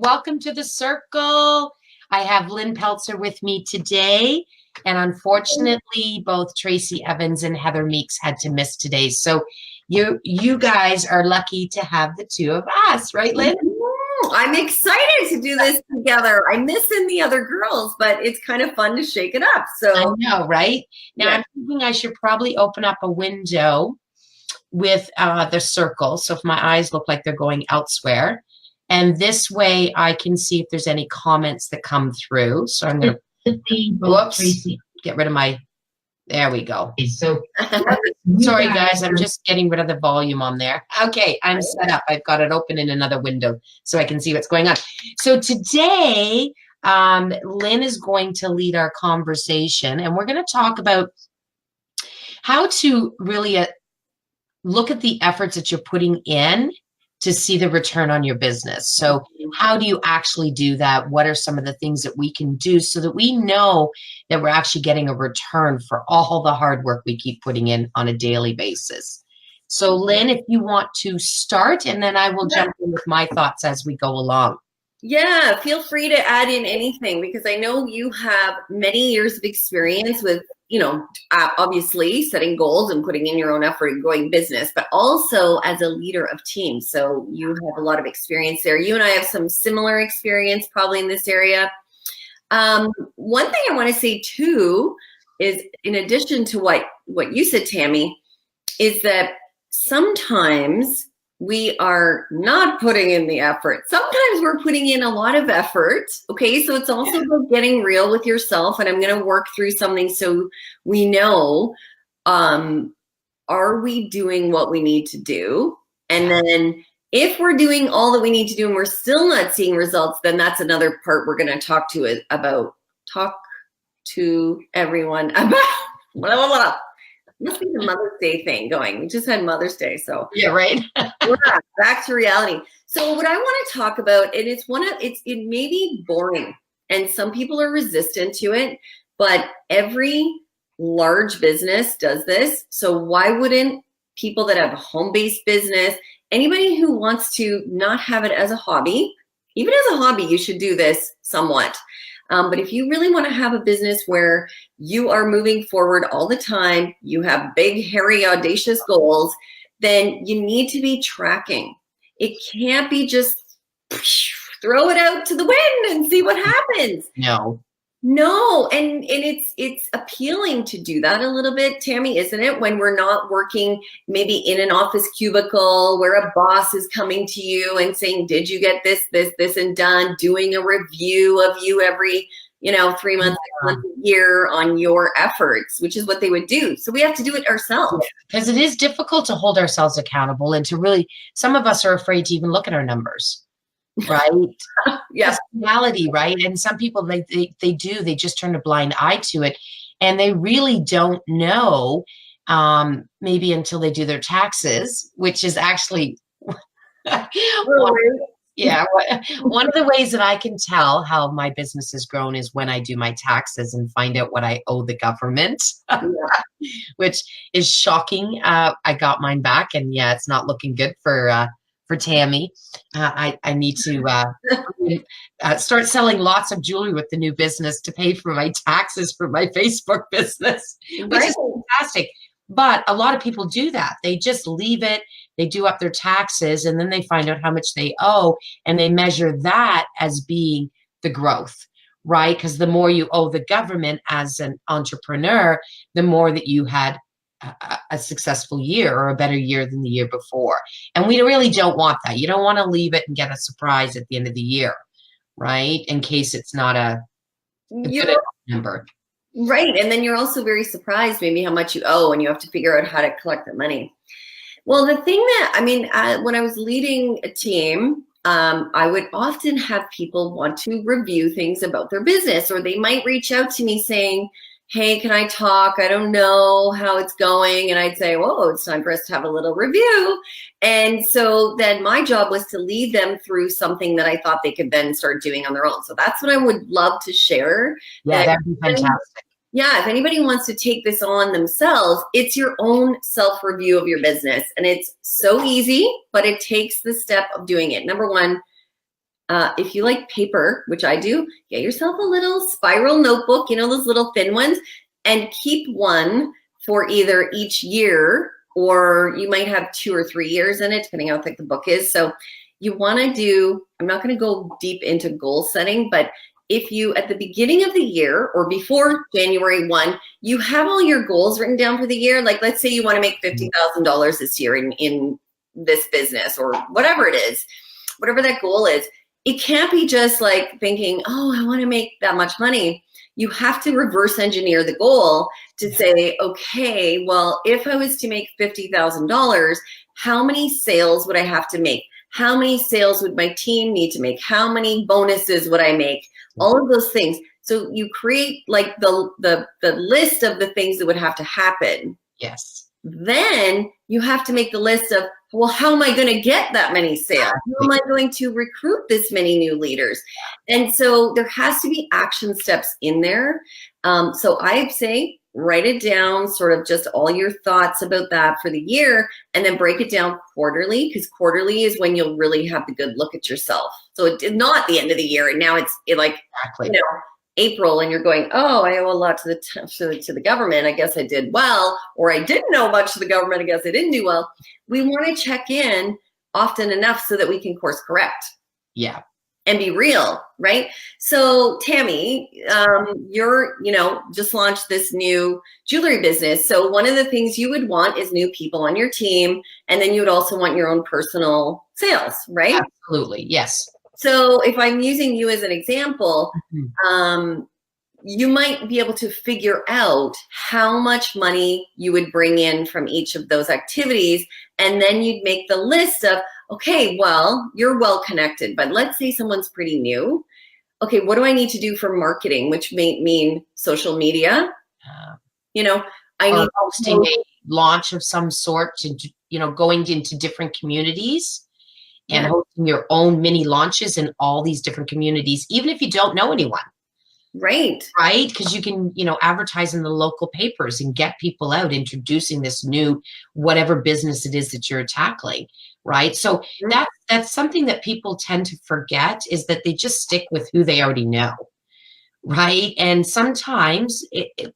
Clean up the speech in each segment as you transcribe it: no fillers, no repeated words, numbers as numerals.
Welcome to the circle. I have Lynn Peltzer with me today. And unfortunately, both Tracy Evans and Heather Meeks had to miss today. So you guys are lucky to have the two of us, right, Lynn? I'm excited to do this together. I'm missing the other girls, but it's kind of fun to shake it up. So I know, right? Now yeah. I'm thinking I should probably open up a window with the circle. So if my eyes look like they're going elsewhere. And this way I can see if there's any comments that come through. So I'm going to whoops, get rid of my, there we go. So sorry guys, I'm just getting rid of the volume on there. Okay, I'm set up. I've got it open in another window so I can see what's going on. So today, Lynn is going to lead our conversation, and we're going to talk about how to really look at the efforts that you're putting in to see the return on your business. So how do you actually do that? What are some of the things that we can do so that we know that we're actually getting a return for all the hard work we keep putting in on a daily basis? So Lynn, if you want to start, and then I will jump in with my thoughts as we go along. Yeah, feel free to add in anything because I know you have many years of experience with, obviously setting goals and putting in your own effort and growing business, but also as a leader of teams. So you have a lot of experience there. You and I have some similar experience probably in this area. One thing I want to say too is, in addition to what you said, Tammy, is that sometimes we are not putting in the effort. Sometimes we're putting in a lot of effort. Okay, so it's also about getting real with yourself. And I'm going to work through something so we know, are we doing what we need to do? And then if we're doing all that we need to do and we're still not seeing results, then that's another part we're going to talk to everyone about. Blah, blah, blah. Must be the Mother's Day thing going. We just had Mother's Day, so yeah, right. yeah, back to reality. So what I want to talk about, and it may be boring, and some people are resistant to it, but every large business does this. So why wouldn't people that have a home-based business, anybody who wants to not have it as a hobby, even as a hobby, you should do this somewhat. But if you really want to have a business where you are moving forward all the time, you have big, hairy, audacious goals, then you need to be tracking. It can't be just throw it out to the wind and see what happens. No, and it's appealing to do that a little bit, Tammy, isn't it? When we're not working maybe in an office cubicle where a boss is coming to you and saying, did you get this, and done, doing a review of you every, 3 months, 6 months, a year on your efforts, which is what they would do. So we have to do it ourselves. Because it is difficult to hold ourselves accountable and to really, some of us are afraid to even look at our numbers. Right? Yes. Reality, right? And some people, they just turn a blind eye to it, and they really don't know, maybe until they do their taxes, which is actually one of the ways that I can tell how my business has grown is when I do my taxes and find out what I owe the government, which is shocking. I got mine back, and it's not looking good for Tammy. I need to start selling lots of jewelry with the new business to pay for my taxes for my Facebook business, which is fantastic. But a lot of people do that. They just leave it. They do up their taxes, and then they find out how much they owe, and they measure that as being the growth, right? Because the more you owe the government as an entrepreneur, the more that you had a successful year or a better year than the year before. And we really don't want that. You don't want to leave it and get a surprise at the end of the year, right? In case it's not a good number. Right. And then you're also very surprised maybe how much you owe, and you have to figure out how to collect the money. Well, the thing that, when I was leading a team, I would often have people want to review things about their business, or they might reach out to me saying, hey, can I talk? I don't know how it's going. And I'd say, whoa, it's time for us to have a little review. And so then my job was to lead them through something that I thought they could then start doing on their own. So that's what I would love to share. Yeah, that'd be fantastic. Yeah, if anybody wants to take this on themselves, it's your own self-review of your business. And it's so easy, but it takes the step of doing it. Number one, If you like paper, which I do, get yourself a little spiral notebook, you know, those little thin ones, and keep one for either each year, or you might have 2 or 3 years in it, depending on how thick the book is. So you want to do, I'm not going to go deep into goal setting, but if you, at the beginning of the year or before January 1, you have all your goals written down for the year. Like, let's say you want to make $50,000 this year in this business or whatever it is, whatever that goal is. It can't be just like thinking, oh, I want to make that much money. You have to reverse engineer the goal to say, okay, well, if I was to make $50,000, how many sales would I have to make? How many sales would my team need to make? How many bonuses would I make? All of those things. So you create like the list of the things that would have to happen. Yes. Then you have to make the list of, well, how am I going to get that many sales? How am I going to recruit this many new leaders? And so there has to be action steps in there. So I'd say write it down, sort of just all your thoughts about that for the year, and then break it down quarterly, because quarterly is when you'll really have the good look at yourself. So it did not the end of the year, and now it's like, you know, April, and you're going, oh, I owe a lot to the government. I guess I did well, or I didn't know much to the government. I guess I didn't do well. We want to check in often enough so that we can course correct. Yeah. And be real, right? So Tammy, you're, you know, just launched this new jewelry business. So one of the things you would want is new people on your team, and then you would also want your own personal sales, right? Absolutely, yes. So if I'm using you as an example, you might be able to figure out how much money you would bring in from each of those activities. And then you'd make the list of, okay, well, you're well connected, but let's say someone's pretty new. Okay, what do I need to do for marketing, which may mean social media? You know, I need hosting a launch of some sort, to, you know, going into different communities and hosting your own mini launches in all these different communities, even if you don't know anyone. Right. Right. Because you can, you know, advertise in the local papers and get people out introducing this new, whatever business it is that you're tackling. Right. So that's something that people tend to forget, is that they just stick with who they already know. Right. And sometimes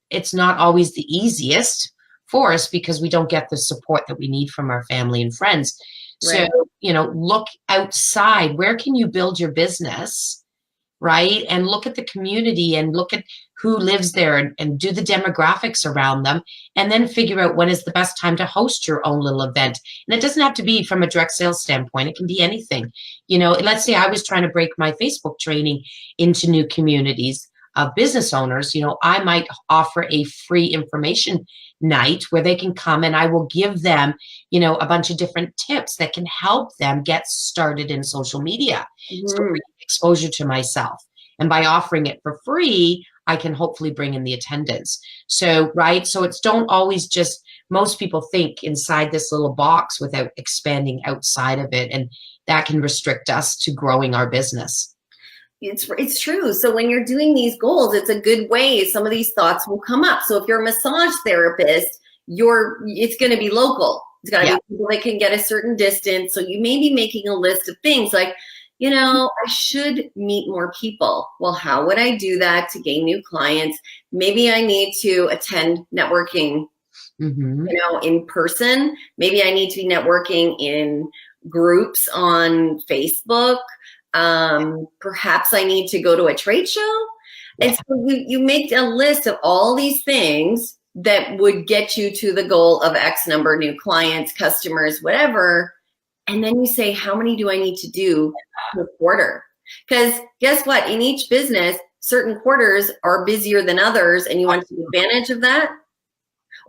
it's not always the easiest for us because we don't get the support that we need from our family and friends. Right. So, you know, look outside. Where can you build your business? Right? And look at the community and look at who lives there and do the demographics around them, and then figure out when is the best time to host your own little event. And it doesn't have to be from a direct sales standpoint. It can be anything. You know, let's say I was trying to break my Facebook training into new communities of business owners. You know, I might offer a free information night where they can come, and I will give them, you know, a bunch of different tips that can help them get started in social media. So bring exposure to myself. And by offering it for free, I can hopefully bring in the attendance. So, right. So it's don't always just, most people think inside this little box without expanding outside of it. And that can restrict us to growing our business. It's true. So when you're doing these goals, it's a good way. Some of these thoughts will come up. So if you're a massage therapist, it's going to be local. It's got to be people that can get a certain distance. So you may be making a list of things like, you know, I should meet more people. Well, how would I do that to gain new clients? Maybe I need to attend networking, you know, in person. Maybe I need to be networking in groups on Facebook. Perhaps I need to go to a trade show. And so you make a list of all these things that would get you to the goal of X number of new clients, customers, whatever. And then you say, how many do I need to do per quarter? Because guess what? In each business, certain quarters are busier than others, and you want to take advantage of that.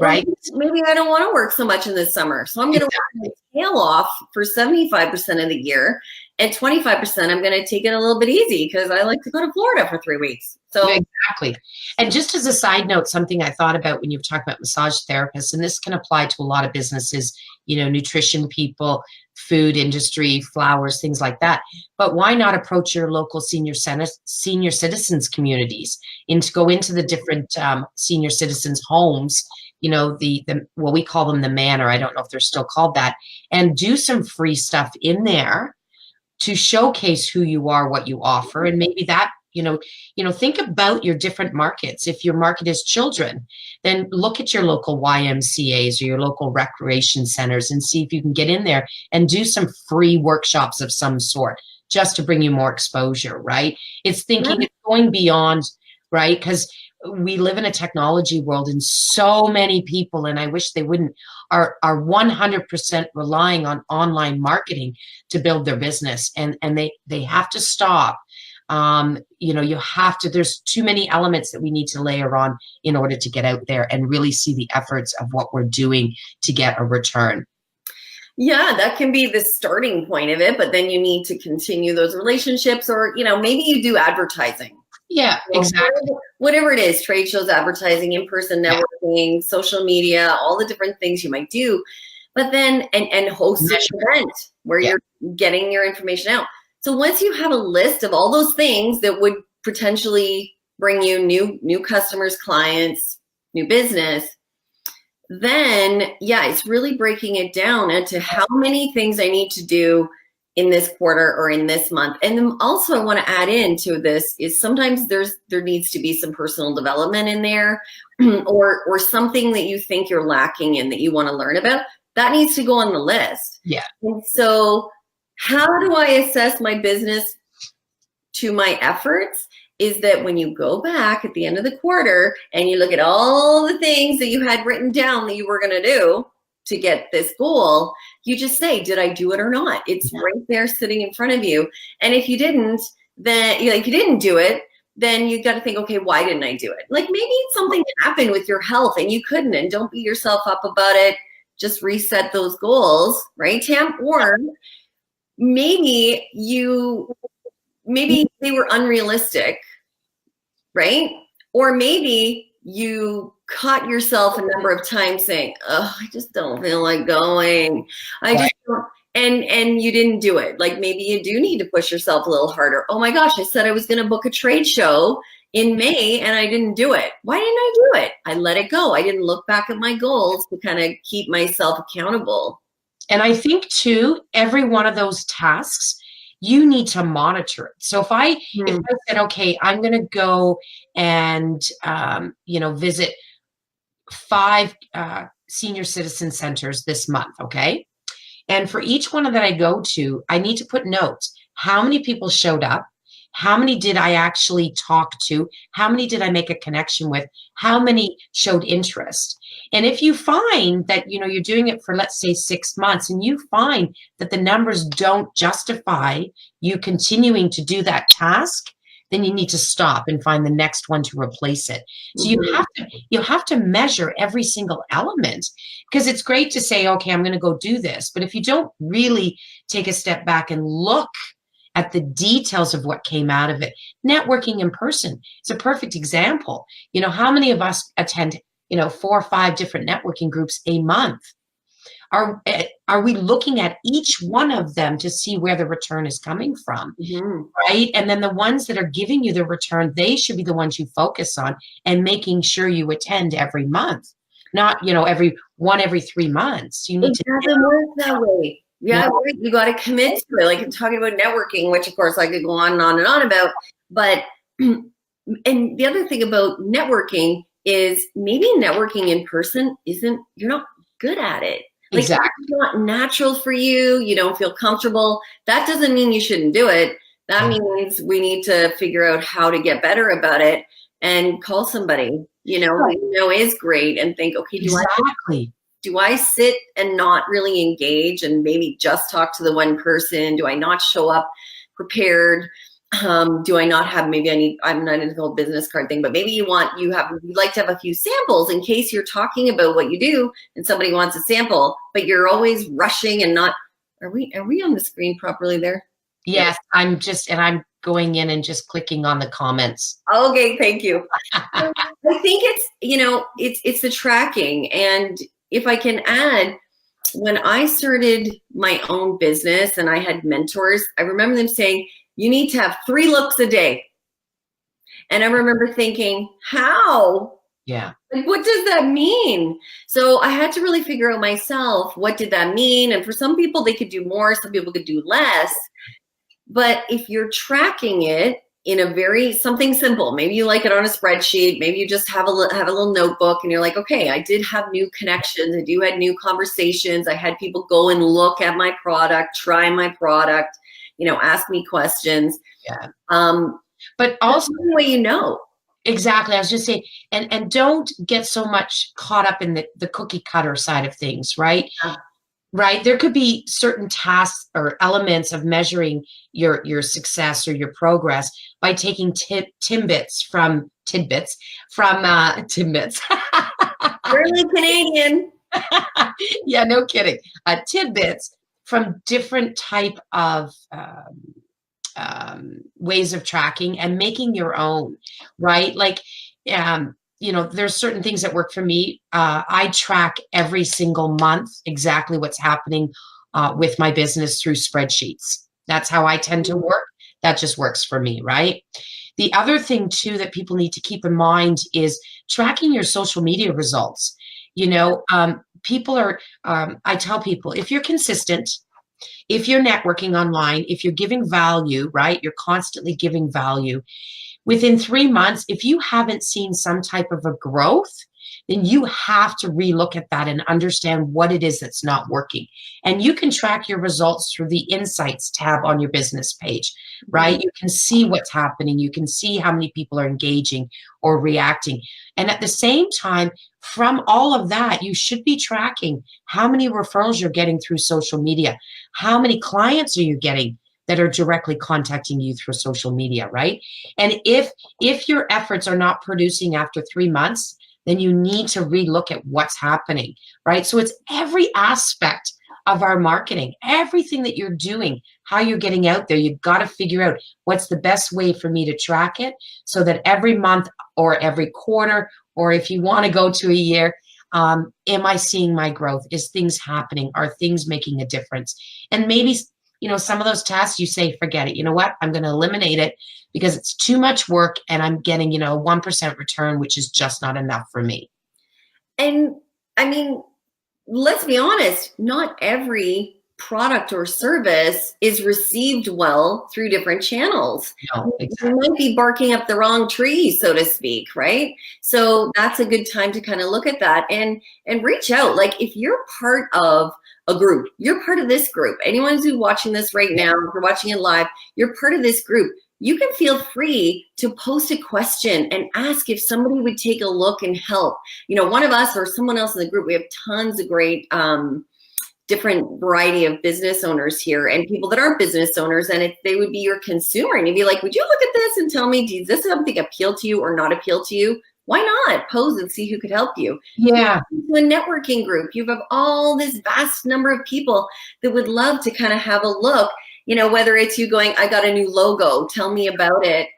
Right. Or maybe I don't want to work so much in the summer. So I'm going to work my tail off for 75% of the year. And 25%, I'm going to take it a little bit easy because I like to go to Florida for 3 weeks. So exactly. And just as a side note, something I thought about when you talk about massage therapists, and this can apply to a lot of businesses, you know, nutrition people, food industry, flowers, things like that. But why not approach your local senior citizens communities and to go into the different senior citizens homes, you know, the well, we call them the manor. I don't know if they're still called that, and do some free stuff in there to showcase who you are, what you offer, and maybe that, think about your different markets. If your market is children, then look at your local YMCAs or your local recreation centers and see if you can get in there and do some free workshops of some sort just to bring you more exposure, right? It's thinking, it's going beyond, right? Because we live in a technology world and so many people, and I wish they wouldn't, are 100% relying on online marketing to build their business. And they have to stop. You have to, there's too many elements that we need to layer on in order to get out there and really see the efforts of what we're doing to get a return. Yeah, that can be the starting point of it, but then you need to continue those relationships, or, maybe you do advertising. Yeah, exactly. Whatever it is, trade shows, advertising, in-person networking, social media, all the different things you might do, but then, and host an event where you're getting your information out. So once you have a list of all those things that would potentially bring you new customers, clients, new business, then it's really breaking it down into how many things I need to do in this quarter or in this month. And then also I want to add into this is sometimes there needs to be some personal development in there or something that you think you're lacking in that you want to learn about. That needs to go on the list. Yeah. And so how do I assess my business to my efforts? Is that when you go back at the end of the quarter and you look at all the things that you had written down that you were going to do to get this goal, you just say, did I do it or not? It's right there sitting in front of you. And if you didn't, then you didn't do it, then you got to think, okay, why didn't I do it? Like maybe something happened with your health and you couldn't, and don't beat yourself up about it. Just reset those goals, right, Tam? Or maybe they were unrealistic, right? Or maybe you caught yourself a number of times saying, oh, I just don't feel like going. I just don't. And you didn't do it. Like maybe you do need to push yourself a little harder. Oh my gosh, I said I was going to book a trade show in May and I didn't do it. Why didn't I do it? I let it go. I didn't look back at my goals to kind of keep myself accountable. And I think too, every one of those tasks, you need to monitor it. So if I said, okay, I'm going to go and, visit 5 senior citizen centers this month. Okay. And for each one that I go to, I need to put notes. How many people showed up? How many did I actually talk to? How many did I make a connection with? How many showed interest? And if you find that, you're doing it for, let's say, 6 months, and you find that the numbers don't justify you continuing to do that task, then you need to stop and find the next one to replace it. So you have to measure every single element, because it's great to say, okay, I'm going to go do this. But if you don't really take a step back and look at the details of what came out of it, networking in person is a perfect example. How many of us attend 4 or 5 different networking groups a month? Are we looking at each one of them to see where the return is coming from, right? And then the ones that are giving you the return, they should be the ones you focus on and making sure you attend every month, not, every 3 months. You need to. It doesn't work that way. Yeah, right. You got to commit to it. Like I'm talking about networking, which of course I could go on and on and on about. But, and the other thing about networking is maybe networking in person you're not good at it. Like exactly. It's not natural for you. You don't feel comfortable. That doesn't mean you shouldn't do it. That means we need to figure out how to get better about it and call somebody, is great and think, okay, do I sit and not really engage and maybe just talk to the one person? Do I not show up prepared? Do I not have, I'm not into the whole business card thing, but maybe you'd like to have a few samples in case you're talking about what you do and somebody wants a sample, but you're always rushing and not, are we on the screen properly there? Yes, I'm going in and just clicking on the comments. Okay, thank you. I think it's the tracking. And if I can add, when I started my own business and I had mentors, I remember them saying, you need to have 3 looks a day. And I remember thinking, how? Yeah. Like, what does that mean? So I had to really figure out myself, what did that mean? And for some people, they could do more. Some people could do less. But if you're tracking it in a something simple, maybe you like it on a spreadsheet, maybe you just have a little notebook and you're like, okay, I did have new connections, I do had new conversations, I had people go and look at my product, try my product, ask me questions. Yeah. But also the way Exactly. I was just saying, and don't get so much caught up in the cookie cutter side of things, right? Yeah. Right. There could be certain tasks or elements of measuring your success or your progress by taking tidbits from Timbits. Really Canadian. Yeah, no kidding. Tidbits from different type of ways of tracking and making your own, right? Like, there's certain things that work for me. I track every single month exactly what's happening with my business through spreadsheets. That's how I tend to work. That just works for me, right? The other thing too that people need to keep in mind is tracking your social media results. People are, I tell people, if you're consistent, if you're networking online, if you're giving value, right? You're constantly giving value. Within 3 months, if you haven't seen some type of a growth, then you have to relook at that and understand what it is that's not working. And you can track your results through the Insights tab on your business page, right? You can see what's happening. You can see how many people are engaging or reacting. And at the same time, from all of that, you should be tracking how many referrals you're getting through social media. How many clients are you getting that are directly contacting you through social media, right? And if your efforts are not producing after 3 months, then you need to relook at what's happening, right? So it's every aspect of our marketing, everything that you're doing, how you're getting out there. You've got to figure out what's the best way for me to track it so that every month or every quarter, or if you want to go to a year, am I seeing my growth? Is things happening? Are things making a difference? And maybe, some of those tasks you say, forget it. You know what? I'm going to eliminate it because it's too much work and I'm getting, 1% return, which is just not enough for me. And I mean, let's be honest, not every product or service is received well through different channels. No, exactly. You might be barking up the wrong tree, so to speak, right? So that's a good time to kind of look at that and reach out. Like if you're part of a group, you're part of this group. Anyone who's watching this right now, if you're watching it live, you're part of this group. You can feel free to post a question and ask if somebody would take a look and help. One of us or someone else in the group, we have tons of great different variety of business owners here and people that aren't business owners, and if they would be your consumer and you'd be like, would you look at this and tell me, does this something appeal to you or not appeal to you? Why not pose and see who could help you? Yeah. To a networking group, you have all this vast number of people that would love to kind of have a look, whether it's you going, I got a new logo, tell me about it.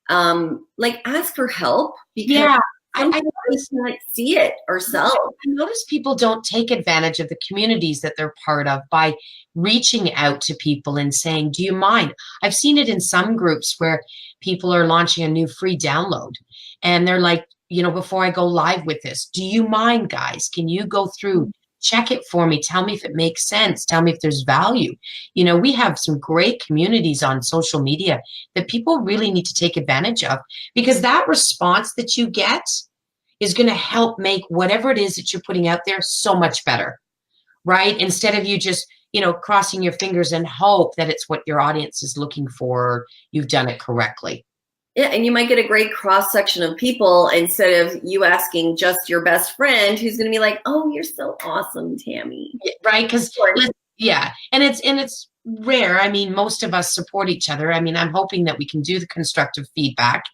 Ask for help because I can't see it ourselves. I notice people don't take advantage of the communities that they're part of by reaching out to people and saying, do you mind? I've seen it in some groups where people are launching a new free download and they're like, before I go live with this, do you mind, guys? Can you go through, check it for me? Tell me if it makes sense. Tell me if there's value. We have some great communities on social media that people really need to take advantage of because that response that you get is going to help make whatever it is that you're putting out there so much better, right? Instead of you just, crossing your fingers and hope that it's what your audience is looking for, or you've done it correctly. Yeah, and you might get a great cross section of people instead of you asking just your best friend who's going to be like, "Oh, you're so awesome, Tammy." Right? Because and it's rare. I mean, most of us support each other. I mean, I'm hoping that we can do the constructive feedback,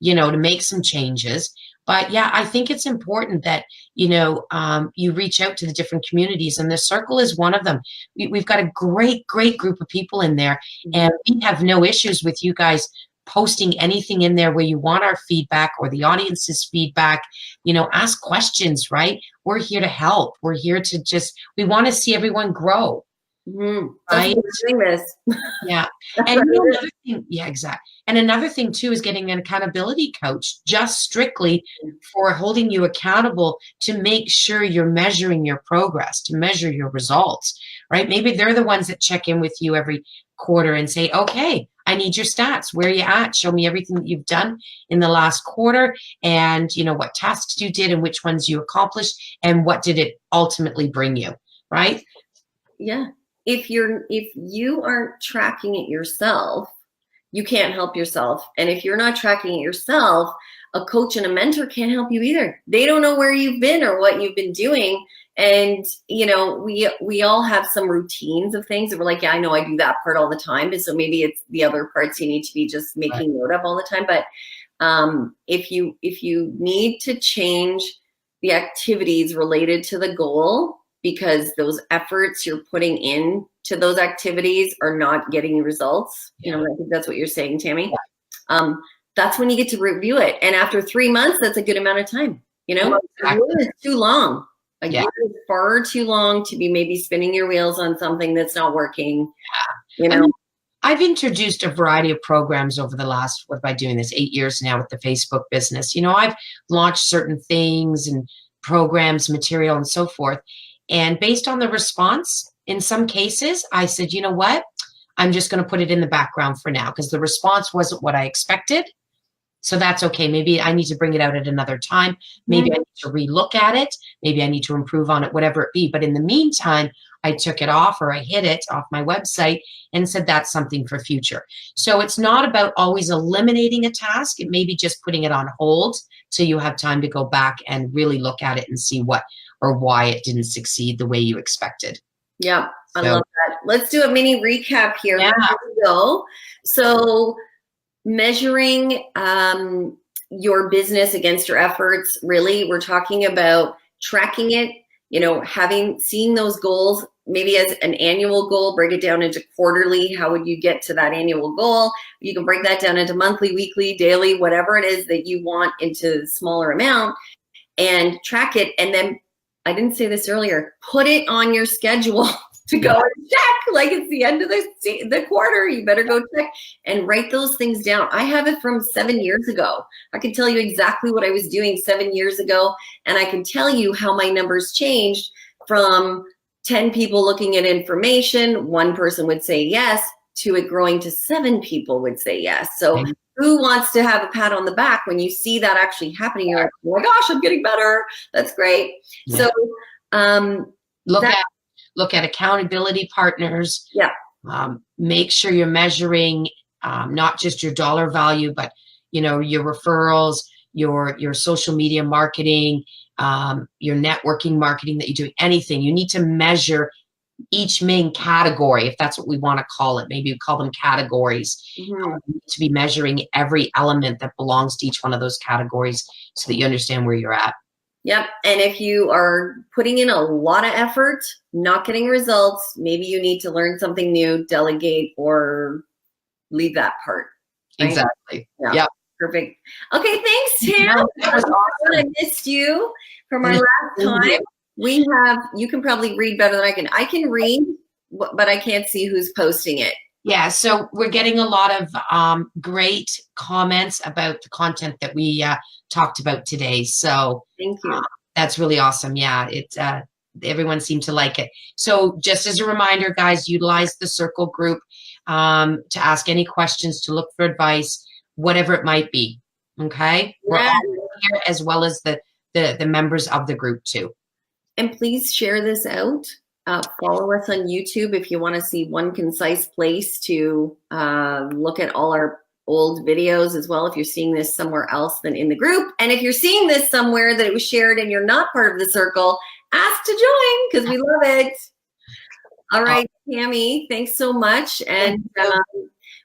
to make some changes. But yeah, I think it's important that, you reach out to the different communities, and the circle is one of them. We've got a great group of people in there, and we have no issues with you guys posting anything in there where you want our feedback or the audience's feedback. Ask questions, right? We're here to help. We're here to we want to see everyone grow. Right? Doing this. Yeah. And another thing, exactly. And another thing too is getting an accountability coach just strictly for holding you accountable to make sure you're measuring your progress, to measure your results, right? Maybe they're the ones that check in with you every quarter and say, okay, I need your stats. Where are you at? Show me everything that you've done in the last quarter, and what tasks you did and which ones you accomplished, and what did it ultimately bring you, right? Yeah. If you aren't tracking it yourself, you can't help yourself. And if you're not tracking it yourself, a coach and a mentor can't help you either. They don't know where you've been or what you've been doing. And, we all have some routines of things that we're like, yeah, I know I do that part all the time. And so maybe it's the other parts you need to be just making note of all the time. But if you need to change the activities related to the goal, because those efforts you're putting in to those activities are not getting you results. I think that's what you're saying, Tammy. That's when you get to review it. And after 3 months, that's a good amount of time. Exactly. A year is too long. A year is far too long to be maybe spinning your wheels on something that's not working. I've introduced a variety of programs over the last, 8 years now with the Facebook business. I've launched certain things and programs, material, and so forth. And based on the response, in some cases, I said, you know what? I'm just going to put it in the background for now because the response wasn't what I expected. So that's okay. Maybe I need to bring it out at another time. Maybe I need to relook at it. Maybe I need to improve on it, whatever it be. But in the meantime, I took it off, or I hid it off my website and said that's something for future. So it's not about always eliminating a task. It may be just putting it on hold so you have time to go back and really look at it and see what or why it didn't succeed the way you expected. Yeah, I love that. Let's do a mini recap here. Yeah. Here we go. So measuring your business against your efforts, really, we're talking about tracking it, seeing those goals, maybe as an annual goal, break it down into quarterly. How would you get to that annual goal? You can break that down into monthly, weekly, daily, whatever it is that you want into smaller amount, and track it. And then, I didn't say this earlier, put it on your schedule to go and check. Like, it's the end of the quarter, you better go check and write those things down. I have it from 7 years ago. I can tell you exactly what I was doing 7 years ago, and I can tell you how my numbers changed from 10 people looking at information, one person would say yes, to it growing to 7 people would say yes. So who wants to have a pat on the back when you see that actually happening? You're like, oh my gosh, I'm getting better. That's great. Yeah. So look at accountability partners. Yeah. Make sure you're measuring not just your dollar value, but your referrals, your social media marketing, your networking marketing that you do. Anything you need to measure each main category, if that's what we want to call it. Maybe we call them categories. You need to be measuring every element that belongs to each one of those categories so that you understand where you're at. Yep. And if you are putting in a lot of effort, not getting results, maybe you need to learn something new, delegate, or leave that part. Right? Exactly. Yeah. Yep. Perfect. Okay. Thanks, Tam. That was awesome. I missed you from our last time. You can probably read better than I can. I can read, but I can't see who's posting it. Yeah, so we're getting a lot of great comments about the content that we talked about today. So thank you. That's really awesome. Yeah, everyone seemed to like it. So just as a reminder, guys, utilize the Circle group to ask any questions, to look for advice, whatever it might be. Okay, we're all here as well as the members of the group too. And please share this out. Follow us on YouTube if you want to see one concise place to look at all our old videos as well, if you're seeing this somewhere else than in the group. And if you're seeing this somewhere that it was shared and you're not part of the circle, ask to join because we love it. All right, Tammy, thanks so much. And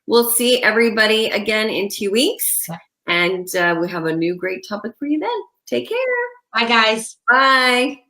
we'll see everybody again in 2 weeks. And we have a new great topic for you then. Take care. Bye, guys. Bye.